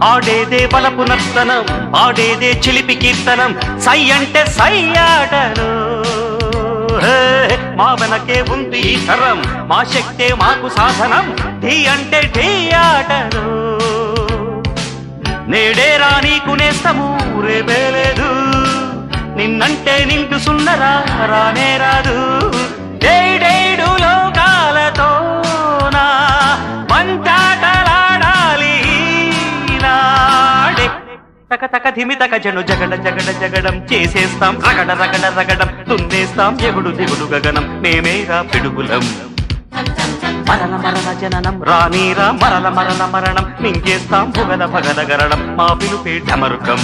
ఆడేదే బలపు నర్తనం, ఆడేదే చిలిపి కీర్తనం, సై అంటే సై ఆటలు. మా వెనకే ఉంది ఈ తరం, మా శక్తే మాకు సాధనం, ఢీ అంటే ఢీ ఆటలు. నేడేరా నీకు నేస్తము రేపే లేదు, నిన్నంటే నిండు సున్నరా రానే రాదు. ఏడేడు లోకాలతో నా పంచాటలాడాలి నాడే. తక తక ధిమి తక జను జగడ జగడ జగడం చేసేస్తాం, రగడ రగడ రగడం తుందేస్తాం, ఎగుడు దిగుడు గగనం మేమేరా పిడుగులం. మరల మరల జననం రానీరా మరల మరల మరణం, మింగేస్తాం భుగల భగల గరణం, మా పిలుపే ఢమరుకం.